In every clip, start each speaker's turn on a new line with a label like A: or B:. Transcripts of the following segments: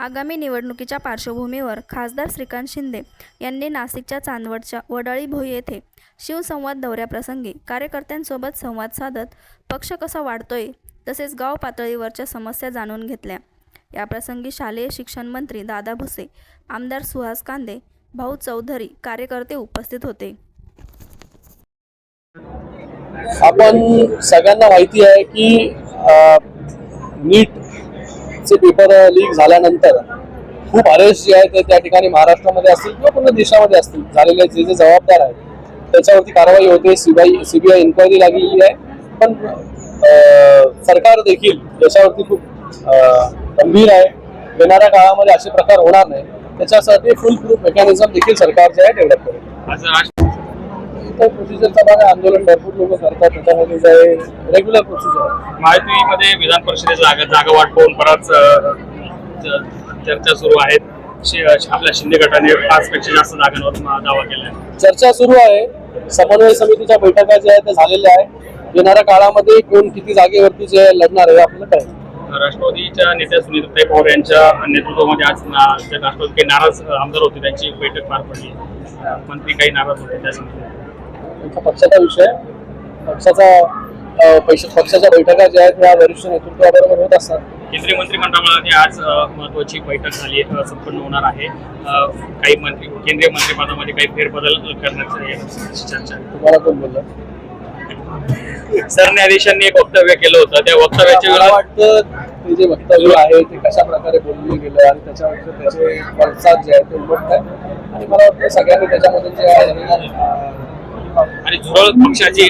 A: आगामी निवडणुकीच्या पार्श्वभूमीवर खासदार श्रीकांत शिंदे यांनी नाशिकच्या चांदवडच्या वडाळी भोई येथे शिवसंवाद दौऱ्याप्रसंगी कार्यकर्त्यांसोबत संवाद साधत पक्ष कसा वाढतोय तसेच गाव पातळीवरच्या समस्या जाणून घेतल्या। याप्रसंगी शालेय शिक्षण मंत्री दादा भुसे, आमदार सुहास कांदे, भाऊ चौधरी कार्यकर्ते उपस्थित होते।
B: आपण सगळ्यांना माहिती आहे की नीटचे पेपर लीक झाल्यानंतर खूप अरेस्ट जे आहेत ते त्या ठिकाणी महाराष्ट्रामध्ये असतील किंवा पूर्ण देशामध्ये असतील झालेले जे जबाबदार आहेत त्याच्यावरती कारवाई होते। सीबीआय इन्क्वायरी लागलेली आहे, पण सरकार देखील याच्यावरती खूप गंभीर आहे। येणाऱ्या काळामध्ये असे प्रकार होणार नाही त्याच्यासाठी फुल प्रूफ मेकॅनिझम देखील सरकार जे आहे डेव्हलप करेल। तर प्रोसिजरचा भाग आंदोलन भरपूर लोक करतात, त्याच्यामध्ये जे रेग्युलर प्रोसिजर
C: माहितीमध्ये विधान परिषदेच्या जागा वाटपून बराच चर्चा सुरू आहेत। आपल्या शिंदे गटाने 5 पेक्षा जास्त जागांवर दावा केला आहे।
B: चर्चा सुरू आहे, समन्वय समितीच्या बैठका ज्या आहेत त्या झालेल्या आहेत। येणाऱ्या काळामध्ये कोण किती जागेवरती जे लढणार आहे आपल्याला कळेल।
C: राष्ट्रवादीच्या नेत्या सुनीताताई पवार यांच्या नेतृत्वामध्ये आज राष्ट्रवादी काही नाराज आमदार होते, त्यांची बैठक पार पडली। मंत्री काही नाराज होते, त्यांचा
B: पक्षाचा विषय, पक्षाच्या बैठका ज्या आहेत त्या वरिष्ठ नेतृत्वाबरोबर होत असतात।
C: केंद्रीय मंत्रिमंडळामध्ये आज महत्त्वाची बैठक झाली संपन्न होणार आहे। काही केंद्रीय मंत्रिपदामध्ये काही फेरबदल करण्याची चर्चा आहे।
B: तुम्हाला कोण बोललं?
C: सरन्यायाधीशांनी एक वक्तव्य केलं होतं, त्या वक्तव्याचे
B: मला वाटतं ते जे वक्तव्य आहे ते कशा प्रकारे बोलले गेलं आणि त्याच्यावर त्याचे पडसाद जे आहे ते उमटत आहे आणि मला वाटतं सगळ्यांनी त्याच्यामध्ये जे आहे
C: आणि झुरळ पक्षाची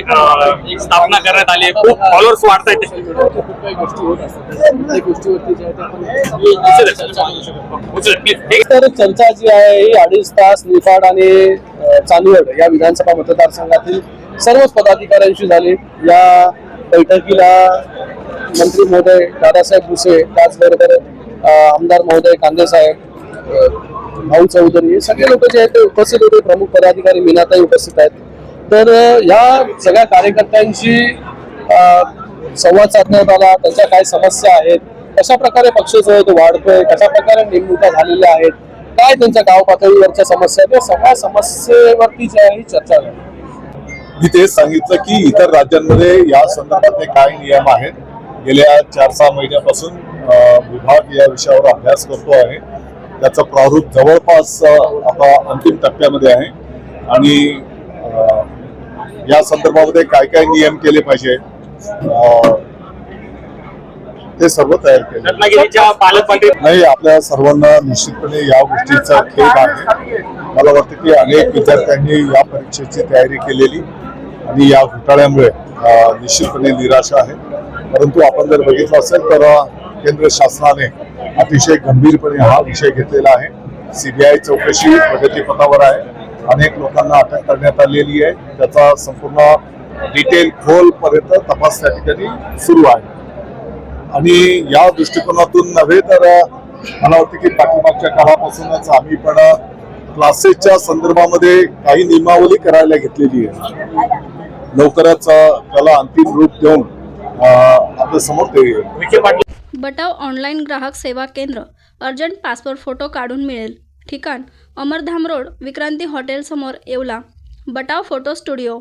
C: स्थापना करण्यात आली, खूप फॉलोअर्स वाढत आहेत।
B: खूप काही गोष्टी होत असतात, प्रत्येक गोष्टीवरती जे आहे तर चर्चा जी आहे ही 2.5 तास निफाड आणि चांदवड या विधानसभा मतदारसंघातील सर्वच पदाधिकाऱ्यांशी झाली। या बैठकीला मंत्री महोदय दादासाहेब भुसे, त्याचबरोबर आमदार महोदय कांदे साहेब, भाऊ चौधरी हे सगळे लोक जे आहेत ते उपस्थित होते। प्रमुख पदाधिकारी मीनाताई उपस्थित आहेत। तर या सगळ्या कार्यकर्त्यांशी संवाद साधण्यात आला, त्यांच्या काय समस्या आहेत, कशा प्रकारे पक्ष जो आहे तो वाढतोय, कशा प्रकारे नेमणुका झालेल्या आहेत, काय त्यांच्या गाव पातळीवरच्या समस्या आहेत, सगळ्या समस्येवरती जी आहे चर्चा झाली।
D: मी तेच सांगितलं की इतर राज्यांमध्ये या संदर्भातले काय नियम आहेत, गेल्या 4-6 महिन्यापासून विभाग या विषयावर अभ्यास करतो आहे। त्याचं प्रारूप जवळपास आता अंतिम टप्प्यामध्ये आहे आणि या संदर्भामध्ये काय काय नियम केले पाहिजे ते सर्व तयार केले।
C: रत्नागिरीच्या पालकमंत्री
D: नाही, आपल्या सर्वांना निश्चितपणे या गोष्टीचा खेद आहे। मला वाटतं की अनेक विद्यार्थ्यांनी या परीक्षेची तयारी केलेली आणि या घोटाळ्यामुळे निश्चितपणे निराशा आहे। परंतु आपण जर बघितलं असेल तर केंद्र शासनाने अतिशय गंभीरपणे हा विषय घेतलेला आहे। सीबीआय चौकशी प्रगतीपथावर आहे, अनेक लोकांना अटक करण्यात आलेली आहे, त्याचा संपूर्ण डिटेल खोलपर्यंत तपास त्या ठिकाणी सुरू आहे। आणि या दृष्टिकोनातून नव्हे तर मला वाटतं की पाठीमागच्या काळापासूनच आम्ही पण क्लासेसच्या संदर्भामध्ये काही नियमावली करायला घेतलेली आहे। लवकरच त्याला अंतिम रूप देऊन आपल्या समोर ते येईल।
A: बटाव ऑनलाईन ग्राहक सेवा केंद्र, अर्जंट पासपोर्ट फोटो काढून मिळेल। ठिकाण अमरधाम रोड, विक्रांती हॉटेल समोर, येवला। बटाव photo studio.